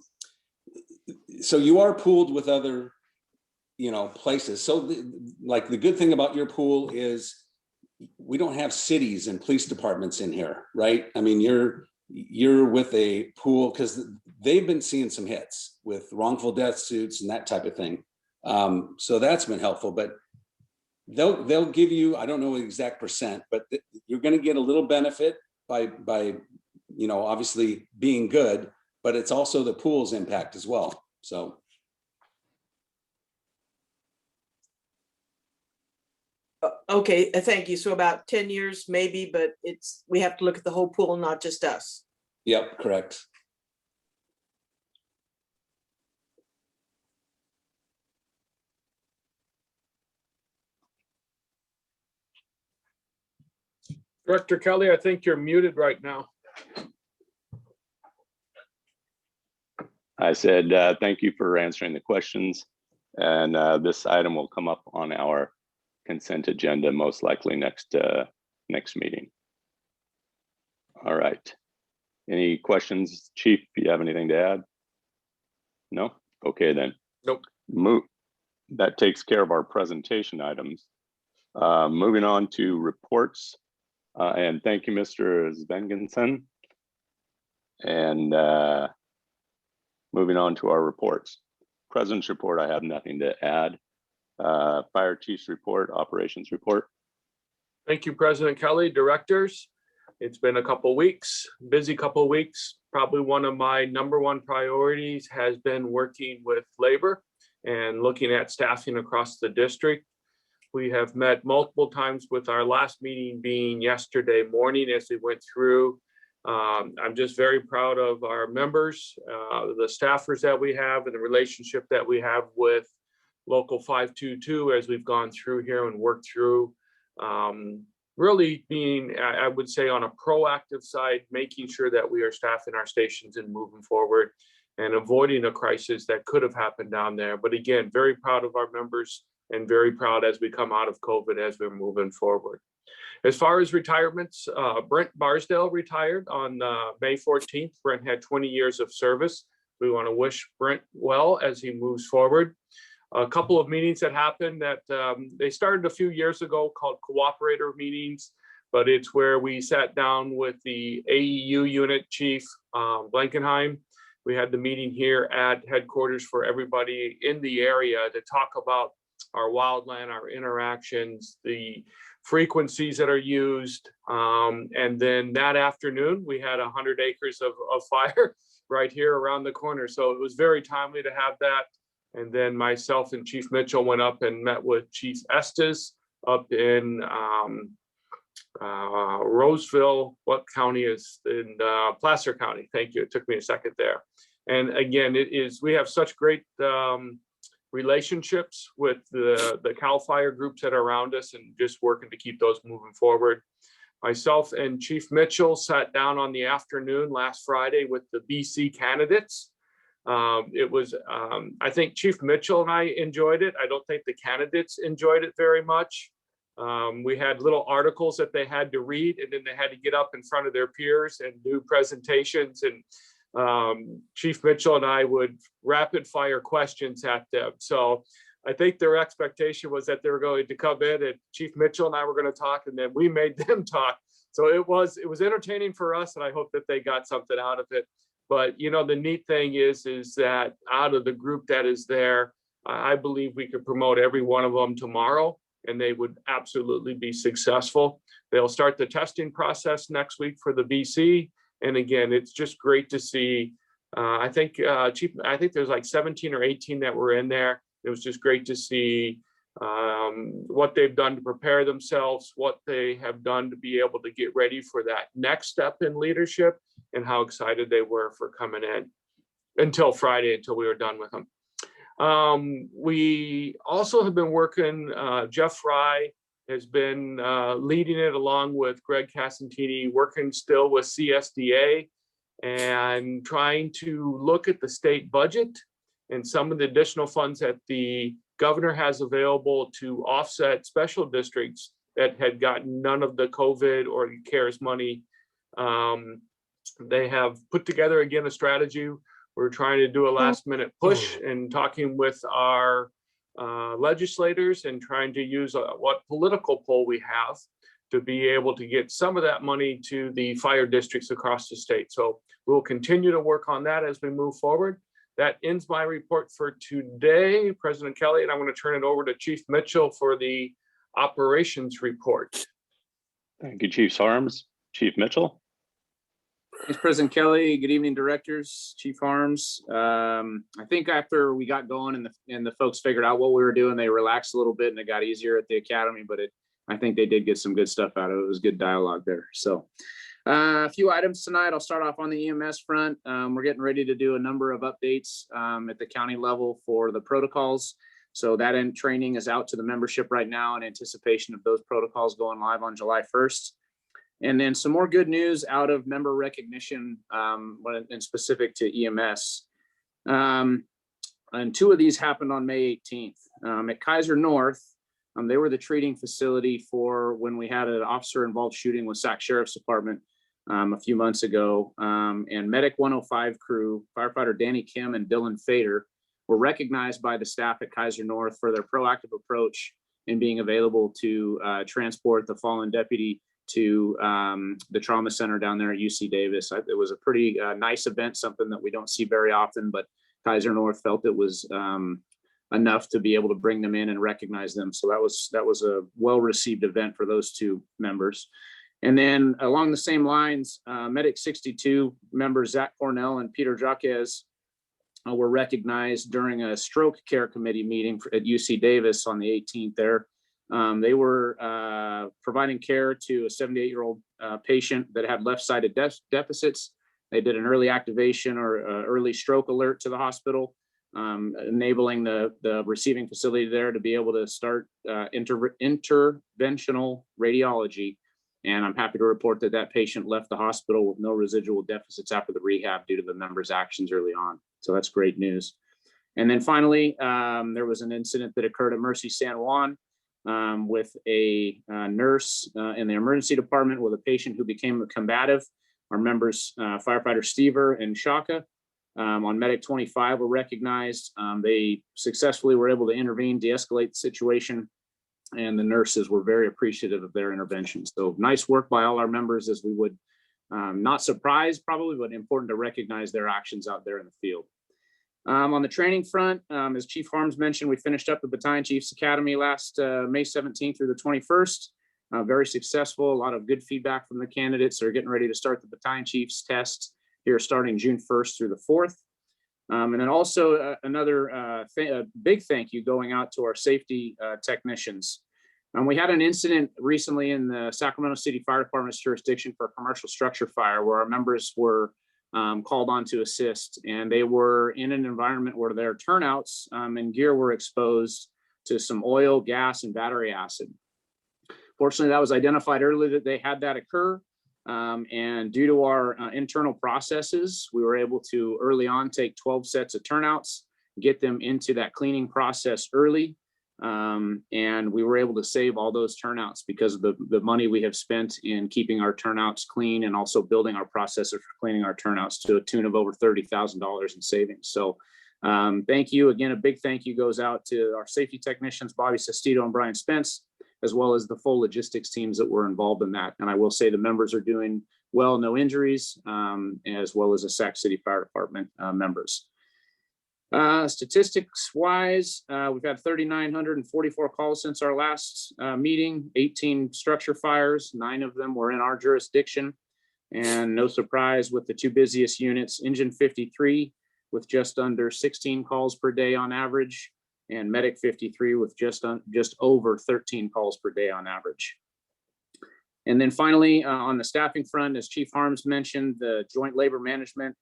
Speaker 14: you are pooled with other, places. So the good thing about your pool is we don't have cities and police departments in here, right? I mean, you're with a pool because they've been seeing some hits with wrongful death suits and that type of thing. So that's been helpful, but they'll give you, I don't know the exact percent, but you're going to get a little benefit by obviously being good, but it's also the pool's impact as well. So.
Speaker 13: Okay, thank you. So about 10 years maybe, but we have to look at the whole pool, not just us.
Speaker 14: Yep, correct.
Speaker 8: Director Kelly, I think you're muted right now.
Speaker 1: I said, thank you for answering the questions. And this item will come up on our consent agenda, most likely next meeting. All right. Any questions, Chief? Do you have anything to add? No? Okay, then.
Speaker 8: Nope.
Speaker 1: That takes care of our presentation items. Moving on to reports. And thank you, Mr. Svengensen. And moving on to our reports. President's report, I have nothing to add. Fire Chief's report, operations report.
Speaker 8: Thank you, President Kelly. Directors, it's been a couple weeks, busy couple weeks. Probably one of my #1 priorities has been working with labor and looking at staffing across the district. We have met multiple times, with our last meeting being yesterday morning as we went through. I'm just very proud of our members, the staffers that we have, and the relationship that we have with Local 522 as we've gone through here and worked through. Really being, I would say, on a proactive side, making sure that we are staffing our stations and moving forward and avoiding a crisis that could have happened down there. But again, very proud of our members and very proud as we come out of COVID as we're moving forward. As far as retirements, Brent Barsdale retired on May 14th. Brent had 20 years of service. We want to wish Brent well as he moves forward. A couple of meetings that happened that they started a few years ago called cooperator meetings, but it's where we sat down with the AEU unit chief, Blankenheim. We had the meeting here at headquarters for everybody in the area to talk about our wildland, our interactions, the frequencies that are used. And then that afternoon, we had 100 acres of fire right here around the corner. So it was very timely to have that. And then myself and Chief Mitchell went up and met with Chief Estes up in Roseville. What county is in Placer County? Thank you. It took me a second there. And again, we have such great relationships with the CAL FIRE groups that are around us, and just working to keep those moving forward. Myself and Chief Mitchell sat down on the afternoon last Friday with the BC candidates. It was, I think Chief Mitchell and I enjoyed it. I don't think the candidates enjoyed it very much. We had little articles that they had to read, and then they had to get up in front of their peers and do presentations. And Chief Mitchell and I would rapid fire questions at them. So I think their expectation was that they were going to come in and Chief Mitchell and I were going to talk, and then we made them talk. So it was entertaining for us, and I hope that they got something out of it. But the neat thing is that out of the group that is there, I believe we could promote every one of them tomorrow, and they would absolutely be successful. They'll start the testing process next week for the BC. And again, it's just great to see. I think there's like 17 or 18 that were in there. It was just great to see what they've done to prepare themselves, what they have done to be able to get ready for that next step in leadership, and how excited they were for coming in until Friday, until we were done with them. We also have been working, Jeff Fry has been leading it along with Greg Casantini, working still with CSDA and trying to look at the state budget and some of the additional funds that the governor has available to offset special districts that had gotten none of the COVID or CARES money. They have put together again a strategy. We're trying to do a last minute push and talking with our legislators and trying to use what political pull we have to be able to get some of that money to the fire districts across the state. So we'll continue to work on that as we move forward. That ends my report for today, President Kelly, and I'm going to turn it over to Chief Mitchell for the operations report.
Speaker 1: Thank you, Chief Harms. Chief Mitchell.
Speaker 15: Thanks, President Kelly. Good evening, directors, Chief Harms. I think after we got going and the folks figured out what we were doing, they relaxed a little bit and it got easier at the academy, but I think they did get some good stuff out of it. It was good dialogue there. So a few items tonight. I'll start off on the EMS front. We're getting ready to do a number of updates at the county level for the protocols. So that end training is out to the membership right now in anticipation of those protocols going live on July 1st. And then some more good news out of member recognition and specific to EMS. And two of these happened on May 18th. At Kaiser North, they were the treating facility for when we had an officer-involved shooting with Sac Sheriff's Department a few months ago. And Medic 105 crew, firefighter Danny Kim and Dylan Fader, were recognized by the staff at Kaiser North for their proactive approach in being available to transport the fallen deputy to the trauma center down there at UC Davis. It was a pretty nice event, something that we don't see very often, but Kaiser North felt it was enough to be able to bring them in and recognize them. So that was a well-received event for those two members. And then along the same lines, Medic 62 members Zach Cornell and Peter Jaquez were recognized during a stroke care committee meeting at UC Davis on the 18th there. They were providing care to a 78-year-old patient that had left-sided deficits. They did an early activation or early stroke alert to the hospital, enabling the receiving facility there to be able to start interventional radiology. And I'm happy to report that that patient left the hospital with no residual deficits after the rehab due to the members' actions early on. So that's great news. And then finally, there was an incident that occurred at Mercy San Juan with a nurse in the emergency department with a patient who became combative. Our members, firefighter Stever and Shaka on Medic 25 were recognized. They successfully were able to intervene, de-escalate the situation, and the nurses were very appreciative of their intervention. So nice work by all our members, as we would, not surprised probably, but important to recognize their actions out there in the field. On the training front, as Chief Harms mentioned, we finished up the Battalion Chiefs Academy last May 17th through the 21st. Very successful, a lot of good feedback from the candidates. They're getting ready to start the Battalion Chiefs test here starting June 1st through the 4th. And then also another big thank you going out to our safety technicians. We had an incident recently in the Sacramento City Fire Department's jurisdiction for a commercial structure fire where our members were called on to assist, and they were in an environment where their turnouts and gear were exposed to some oil, gas, and battery acid. Fortunately, that was identified early that they had that occur. And due to our internal processes, we were able to early on take 12 sets of turnouts, get them into that cleaning process early. And we were able to save all those turnouts because of the money we have spent in keeping our turnouts clean and also building our processor for cleaning our turnouts to a tune of over $30,000 in savings. So thank you again. A big thank you goes out to our safety technicians, Bobby Sestito and Brian Spence, as well as the full logistics teams that were involved in that. And I will say the members are doing well, no injuries, as well as the Sac City Fire Department members. Statistics wise, we've had 3,944 calls since our last meeting, 18 structure fires, 9 of them were in our jurisdiction. And no surprise with the two busiest units, Engine 53 with just under 16 calls per day on average, and Medic 53 with just over 13 calls per day on average. And then finally, on the staffing front, as Chief Harms mentioned, the joint labor management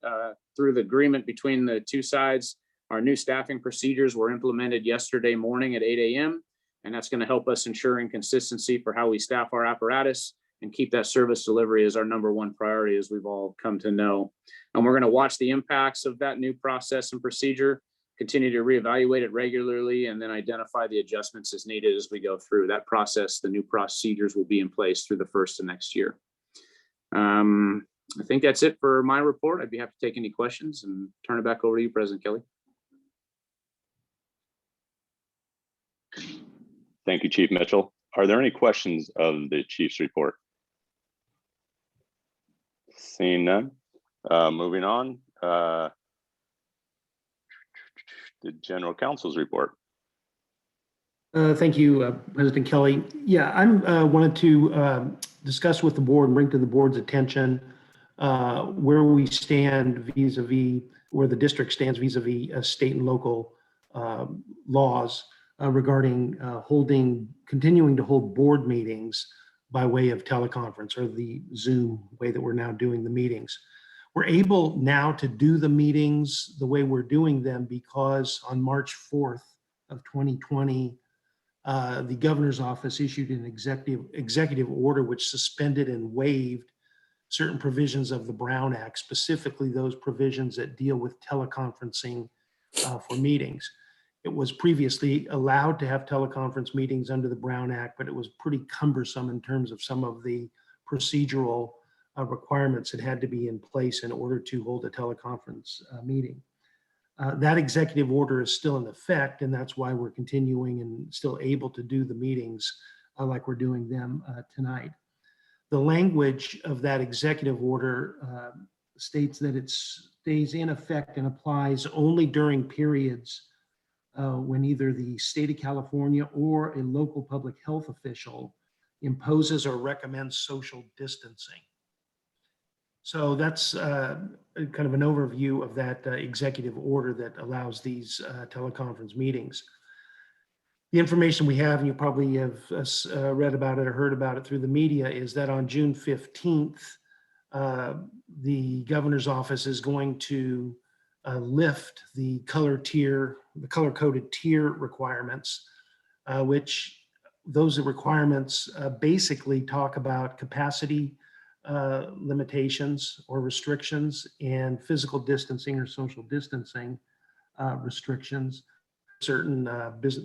Speaker 15: through the agreement between the two sides, our new staffing procedures were implemented yesterday morning at 8 a.m. And that's going to help us ensuring consistency for how we staff our apparatus and keep that service delivery as our #1 priority, as we've all come to know. And we're going to watch the impacts of that new process and procedure continue to reevaluate it regularly and then identify the adjustments as needed as we go through that process. The new procedures will be in place through the first of next year. I think that's it for my report. I'd be happy to take any questions and turn it back over to you, President Kelly.
Speaker 1: Thank you, Chief Mitchell. Are there any questions of the chief's report? Seeing none. Moving on. The general counsel's report.
Speaker 5: Thank you, President Kelly. Yeah, I wanted to discuss with the board and bring to the board's attention where we stand vis-a-vis, where the district stands vis-a-vis state and local laws regarding continuing to hold board meetings by way of teleconference or the Zoom way that we're now doing the meetings. We're able now to do the meetings the way we're doing them because on March 4th of 2020, the governor's office issued an executive order which suspended and waived certain provisions of the Brown Act, specifically those provisions that deal with teleconferencing for meetings. It was previously allowed to have teleconference meetings under the Brown Act, but it was pretty cumbersome in terms of some of the procedural requirements that had to be in place in order to hold a teleconference meeting. That executive order is still in effect, and that's why we're continuing and still able to do the meetings like we're doing them tonight. The language of that executive order states that it stays in effect and applies only during periods when either the state of California or a local public health official imposes or recommends social distancing. So that's kind of an overview of that executive order that allows these teleconference meetings. The information we have, and you probably have read about it or heard about it through the media, is that on June 15th, the governor's office is going to lift the color-coded tier requirements, which those requirements basically talk about capacity limitations or restrictions and physical distancing or social distancing restrictions, certain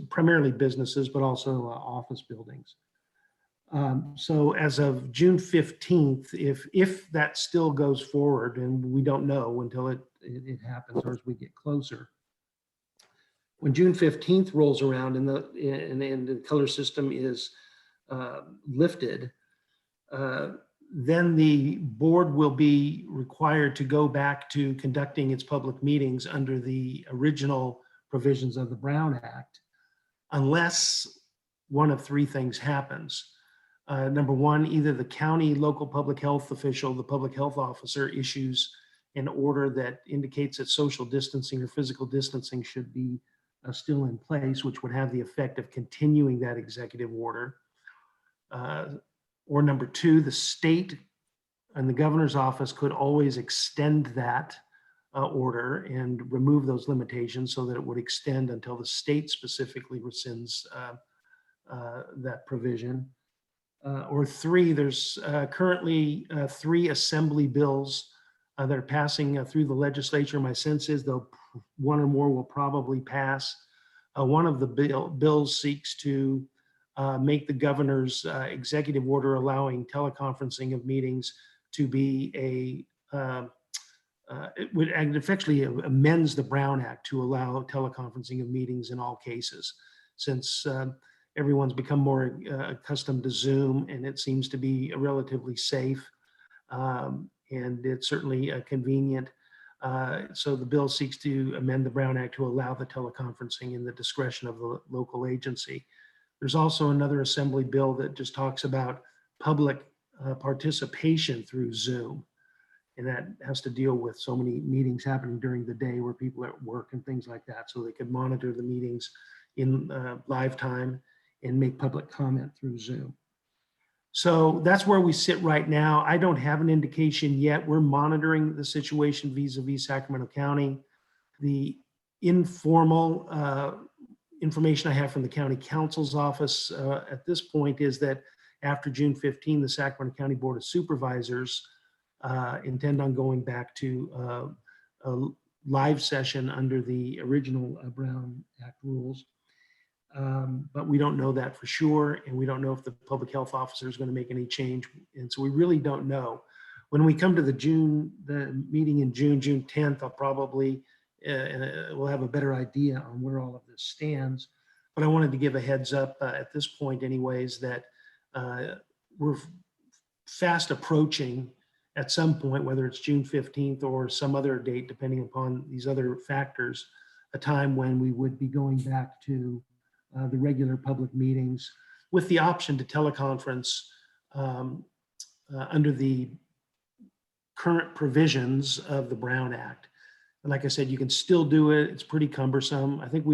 Speaker 5: primarily businesses, but also office buildings. So as of June 15th, if that still goes forward, and we don't know until it happens or as we get closer, when June 15th rolls around and the color system is lifted, then the board will be required to go back to conducting its public meetings under the original provisions of the Brown Act, unless one of three things happens. Number one, either the county local public health official, the public health officer, issues an order that indicates that social distancing or physical distancing should be still in place, which would have the effect of continuing that executive order. Or number two, the state and the governor's office could always extend that order and remove those limitations so that it would extend until the state specifically rescinds that provision. Or three, there's currently 3 assembly bills that are passing through the legislature. My sense is one or more will probably pass. One of the bills seeks to make the governor's executive order allowing teleconferencing of meetings to be it would effectively amends the Brown Act to allow teleconferencing of meetings in all cases, since everyone's become more accustomed to Zoom, and it seems to be relatively safe, and it's certainly convenient. So the bill seeks to amend the Brown Act to allow the teleconferencing in the discretion of the local agency. There's also another assembly bill that just talks about public participation through Zoom. And that has to deal with so many meetings happening during the day where people are at work and things like that. So they could monitor the meetings in live time and make public comment through Zoom. So that's where we sit right now. I don't have an indication yet. We're monitoring the situation vis-a-vis Sacramento County. The informal information I have from the county counsel's office at this point is that after June 15, the Sacramento County Board of Supervisors intend on going back to live session under the original Brown Act rules. But we don't know that for sure, and we don't know if the public health officer is going to make any change. And so we really don't know. When we come to the meeting in June 10th, I'll probably, we'll have a better idea on where all of this stands. But I wanted to give a heads up at this point anyways, that we're fast approaching at some point, whether it's June 15th or some other date, depending upon these other factors, a time when we would be going back to the regular public meetings with the option to teleconference under the current provisions of the Brown Act. And like I said, you can still do it. It's pretty cumbersome. I think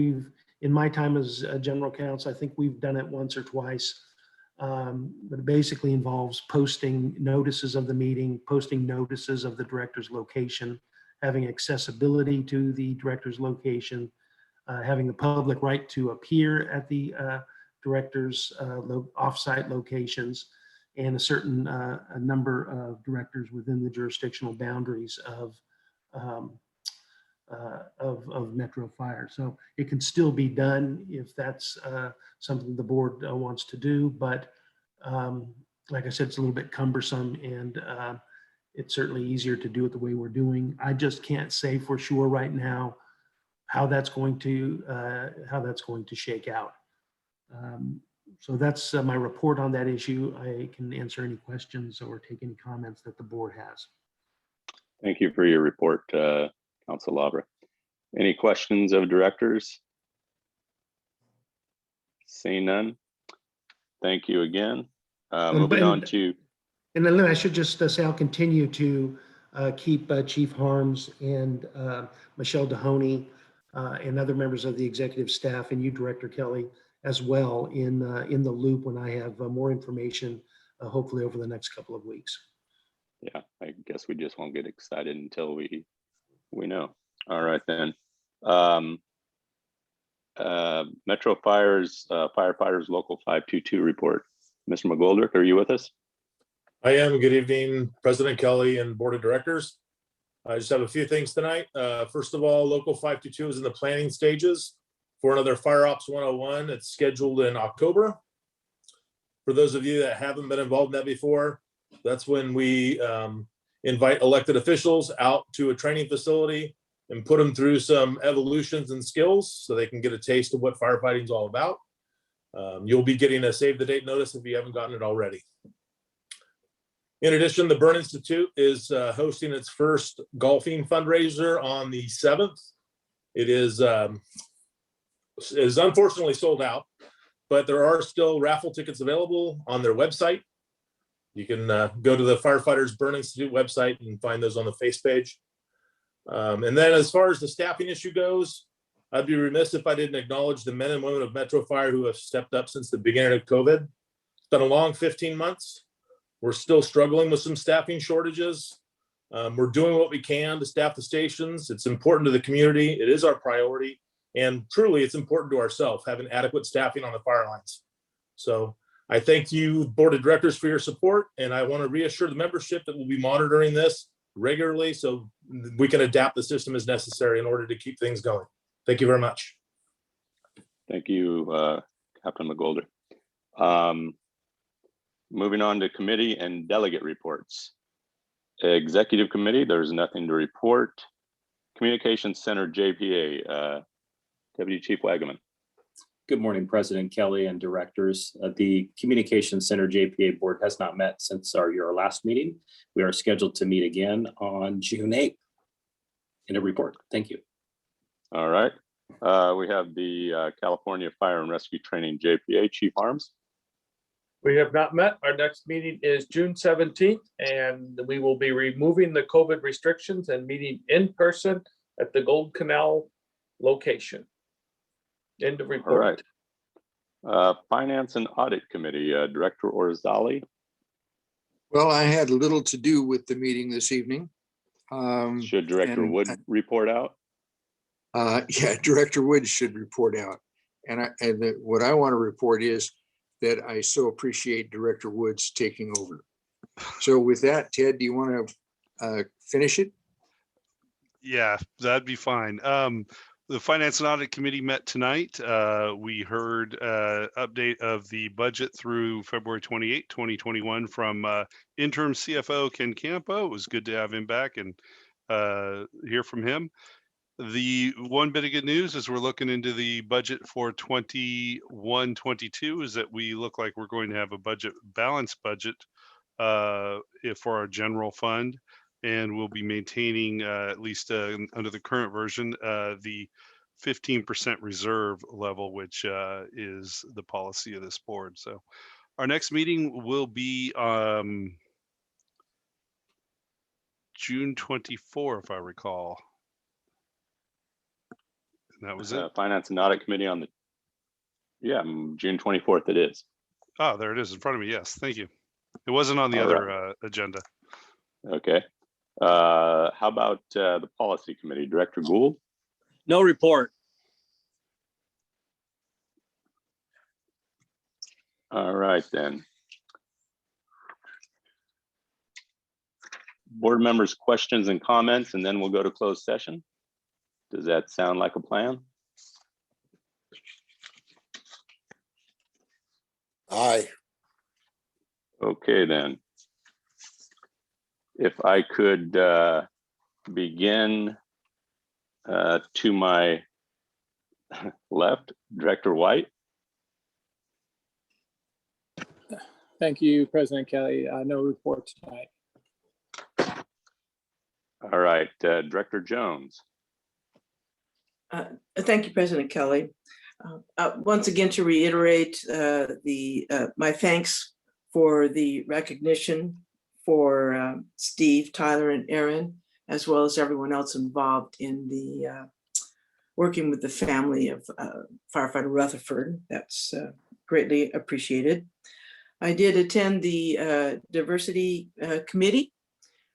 Speaker 5: in my time as a general counsel, I think we've done it once or twice. But it basically involves posting notices of the meeting, posting notices of the director's location, having accessibility to the director's location, having the public right to appear at the director's offsite locations, and a certain a number of directors within the jurisdictional boundaries of Metro Fire. So it can still be done if that's something the board wants to do, but like I said, it's a little bit cumbersome, and it's certainly easier to do it the way we're doing. I just can't say for sure right now how that's going to shake out. So that's my report on that issue. I can answer any questions or take any comments that the board has.
Speaker 1: Thank you for your report, Council Labra. Any questions of directors? Seeing none. Thank you again. Moving on to.
Speaker 5: And then I should just say I'll continue to keep Chief Harms and Michelle Mahoney and other members of the executive staff, and you, Director Kelly, as well in the loop when I have more information, hopefully over the next couple of weeks.
Speaker 1: Yeah, I guess we just won't get excited until we know. All right then. Metro Fire's Firefighters Local 522 report. Mr. McGoldrick, are you with us?
Speaker 16: I am. Good evening, President Kelly and Board of Directors. I just have a few things tonight. First of all, Local 522 is in the planning stages for another Fire Ops 101. It's scheduled in October. For those of you that haven't been involved in that before, that's when we invite elected officials out to a training facility and put them through some evolutions and skills so they can get a taste of what firefighting is all about. You'll be getting a save the date notice if you haven't gotten it already. In addition, the Burn Institute is hosting its first golfing fundraiser on the 7th. It is unfortunately sold out, but there are still raffle tickets available on their website. You can go to the Firefighters Burn Institute website and find those on the face page. And then as far as the staffing issue goes, I'd be remiss if I didn't acknowledge the men and women of Metro Fire who have stepped up since the beginning of COVID. It's been a long 15 months. We're still struggling with some staffing shortages. We're doing what we can to staff the stations. It's important to the community. It is our priority. And truly, it's important to ourselves, having adequate staffing on the fire lines. So I thank you, Board of Directors, for your support. And I want to reassure the membership that we'll be monitoring this regularly so we can adapt the system as necessary in order to keep things going. Thank you very much.
Speaker 1: Thank you, Captain McGoldrick. Moving on to committee and delegate reports. Executive Committee, there's nothing to report. Communications Center JPA, Deputy Chief Wagaman.
Speaker 17: Good morning, President Kelly and directors. The Communications Center JPA board has not met since your last meeting. We are scheduled to meet again on June 8th in a report. Thank you.
Speaker 1: All right. We have the California Fire and Rescue Training JPA, Chief Harms.
Speaker 8: We have not met. Our next meeting is June 17th, and we will be removing the COVID restrictions and meeting in person at the Gold Canal location. End of report.
Speaker 1: All right. Finance and Audit Committee, Director Orzali.
Speaker 11: Well, I had little to do with the meeting this evening.
Speaker 1: Should Director Wood report out?
Speaker 11: Yeah, Director Wood should report out. And what I want to report is that I so appreciate Director Wood's taking over. So with that, Ted, do you want to finish it?
Speaker 18: Yeah, that'd be fine. The Finance and Audit Committee met tonight. We heard update of the budget through February 28, 2021 from interim CFO Ken Campo. It was good to have him back and hear from him. The one bit of good news as we're looking into the budget for 21-22 is that we look like we're going to have a balanced budget for our general fund. And we'll be maintaining, at least under the current version, the 15% reserve level, which is the policy of this board. So our next meeting will be June 24, if I recall. And that was it.
Speaker 1: Finance and Audit Committee on the, June 24th it is.
Speaker 18: Oh, there it is in front of me. Yes, thank you. It wasn't on the
Speaker 1: All
Speaker 18: other agenda.
Speaker 1: Okay. How about the Policy Committee? Director Gould?
Speaker 19: No report.
Speaker 1: All right, then. Board members' questions and comments, and then we'll go to closed session. Does that sound like a plan?
Speaker 3: Aye.
Speaker 1: Okay, then. If I could begin to my left, Director White.
Speaker 12: Thank you, President Kelly. No report tonight.
Speaker 1: All right, Director Jones.
Speaker 13: Thank you, President Kelly. Once again, to reiterate my thanks for the recognition for Steve, Tyler, and Aaron, as well as everyone else involved in the working with the family of firefighter Rutherford. That's greatly appreciated. I did attend the diversity committee,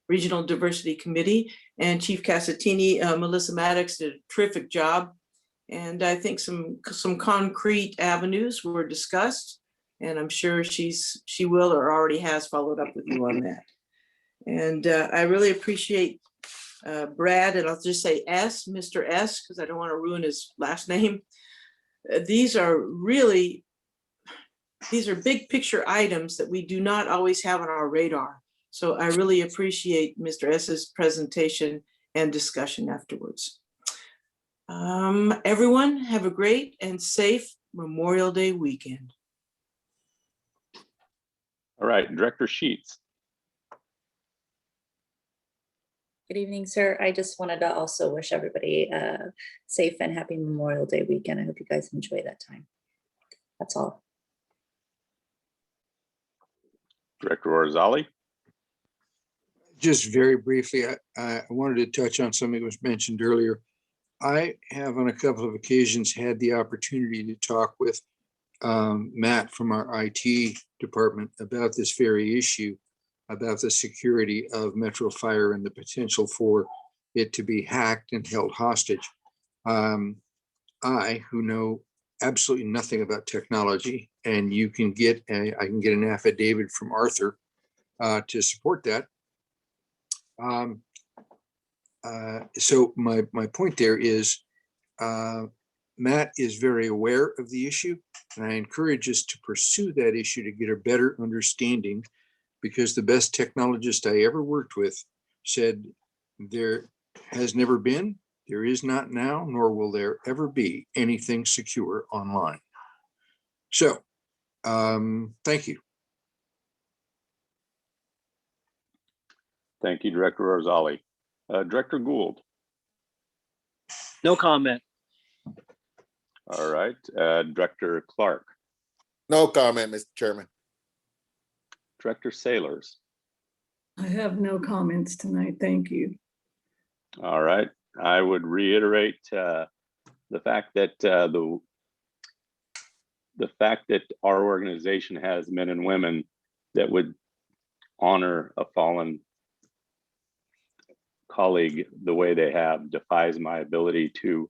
Speaker 13: regional diversity committee, and Chief Casatini, Melissa Maddox did a terrific job. And I think some concrete avenues were discussed, and I'm sure she will or already has followed up with you on that. And I really appreciate Brad, and I'll just say Mr. S, because I don't want to ruin his last name. These are big picture items that we do not always have on our radar. So I really appreciate Mr. S's presentation and discussion afterwards. Everyone have a great and safe Memorial Day weekend.
Speaker 1: All right, Director Sheets.
Speaker 20: Good evening, sir. I just wanted to also wish everybody a safe and happy Memorial Day weekend. I hope you guys enjoy that time. That's all.
Speaker 1: Director Orzali.
Speaker 11: Just very briefly, I wanted to touch on something that was mentioned earlier. I have on a couple of occasions had the opportunity to talk with Matt from our IT department about this very issue, about the security of Metro Fire and the potential for it to be hacked and held hostage. I, who know absolutely nothing about technology, and I can get an affidavit from Arthur to support that. So my point there is Matt is very aware of the issue, and I encourage us to pursue that issue to get a better understanding, because the best technologist I ever worked with said there has never been, there is not now, nor will there ever be anything secure online. So thank you.
Speaker 1: Thank you, Director Orzali. Director Gould.
Speaker 19: No comment.
Speaker 1: All right, Director Clark.
Speaker 3: No comment, Mr. Chairman.
Speaker 1: Director Sailors.
Speaker 7: I have no comments tonight. Thank you.
Speaker 1: All right, I would reiterate the fact that the fact that our organization has men and women that would honor a fallen colleague the way they have defies my ability to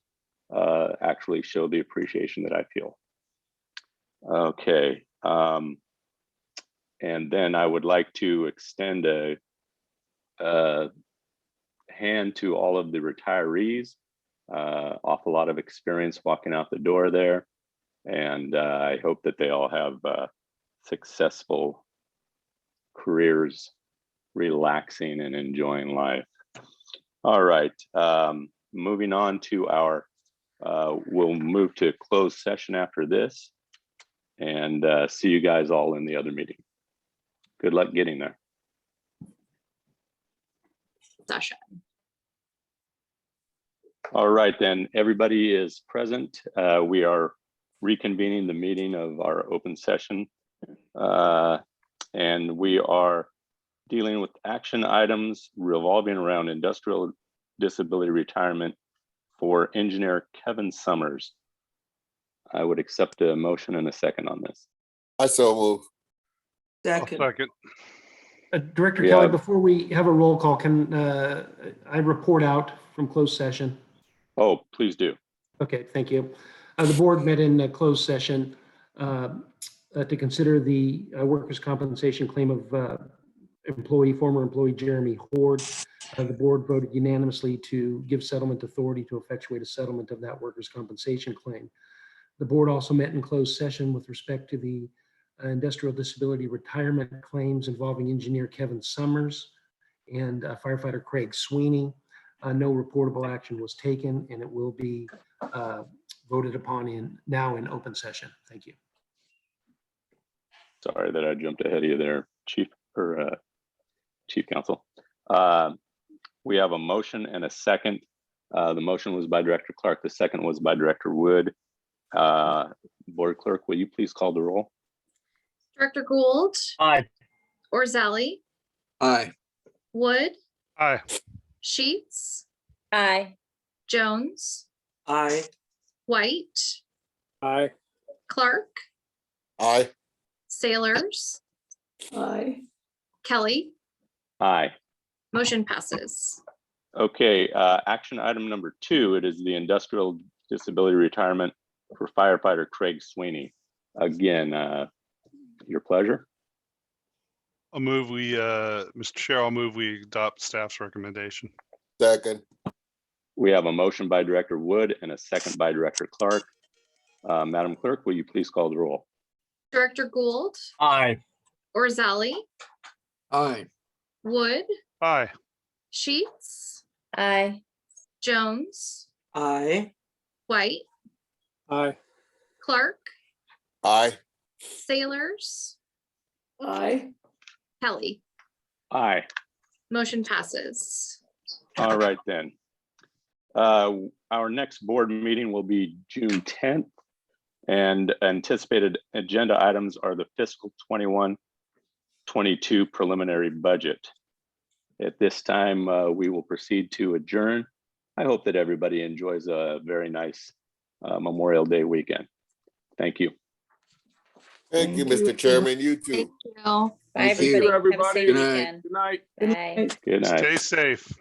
Speaker 1: actually show the appreciation that I feel. Okay, and then I would like to extend a hand to all of the retirees. Awful lot of experience walking out the door there. And I hope that they all have successful careers, relaxing and enjoying life. All right, moving on to our, we'll move to closed session after this and see you guys all in the other meeting. Good luck getting there.
Speaker 2: Session.
Speaker 1: All right, then everybody is present. We are reconvening the meeting of our open session. And we are dealing with action items revolving around industrial disability retirement for engineer Kevin Summers. I would accept a motion and a second on this.
Speaker 3: I so move.
Speaker 18: Second.
Speaker 5: Director
Speaker 1: We
Speaker 5: Kelly,
Speaker 1: have-
Speaker 5: before we have a roll call, can I report out from closed session?
Speaker 1: Oh, please do.
Speaker 5: Okay, thank you. The board met in closed session to consider the workers' compensation claim of former employee Jeremy Horde. The board voted unanimously to give settlement authority to effectuate a settlement of that workers' compensation claim. The board also met in closed session with respect to the industrial disability retirement claims involving engineer Kevin Summers and firefighter Craig Sweeney. No reportable action was taken, and it will be voted upon now in open session. Thank you.
Speaker 1: Sorry that I jumped ahead of you there, Chief Counsel. We have a motion and a second. The motion was by Director Clark. The second was by Director Wood. Board Clerk, will you please call the roll?
Speaker 2: Director Gould,
Speaker 19: Aye.
Speaker 2: Orzali,
Speaker 11: Aye.
Speaker 2: Wood,
Speaker 18: Aye.
Speaker 2: Sheets,
Speaker 20: Aye.
Speaker 2: Jones,
Speaker 13: Aye.
Speaker 2: White,
Speaker 12: Aye.
Speaker 2: Clark,
Speaker 3: Aye.
Speaker 2: Sailors,
Speaker 7: Aye.
Speaker 2: Kelly.
Speaker 1: Aye.
Speaker 2: Motion passes.
Speaker 1: Okay, action item number 2, it is the industrial disability retirement for firefighter Craig Sweeney. Again, your pleasure.
Speaker 18: I'll move Mr. Chair, I'll move we adopt staff's recommendation.
Speaker 3: Second.
Speaker 1: We have a motion by Director Wood and a second by Director Clark. Madam Clerk, will you please call the roll?
Speaker 2: Director Gould,
Speaker 19: Aye.
Speaker 2: Orzali,
Speaker 11: Aye.
Speaker 2: Wood,
Speaker 18: Aye.
Speaker 2: Sheets,
Speaker 20: Aye.
Speaker 2: Jones,
Speaker 13: Aye.
Speaker 2: White,
Speaker 12: Aye.
Speaker 2: Clark,
Speaker 3: Aye.
Speaker 2: Sailors,
Speaker 7: Aye.
Speaker 2: Kelly.
Speaker 1: Aye.
Speaker 2: Motion passes.
Speaker 1: All right then. Our next board meeting will be June 10th, and anticipated agenda items are the fiscal 21-22 preliminary budget. At this time, we will proceed to adjourn. I hope that everybody enjoys a very nice Memorial Day weekend. Thank you.
Speaker 3: Thank you, Mr. Chairman. You too.
Speaker 2: Thank you.
Speaker 20: Bye,
Speaker 11: Thank you,
Speaker 20: everybody. Have a
Speaker 8: everybody.
Speaker 20: safe
Speaker 11: Good night.
Speaker 20: weekend.
Speaker 8: Good night.
Speaker 20: Bye.
Speaker 1: Good night.
Speaker 18: Stay safe.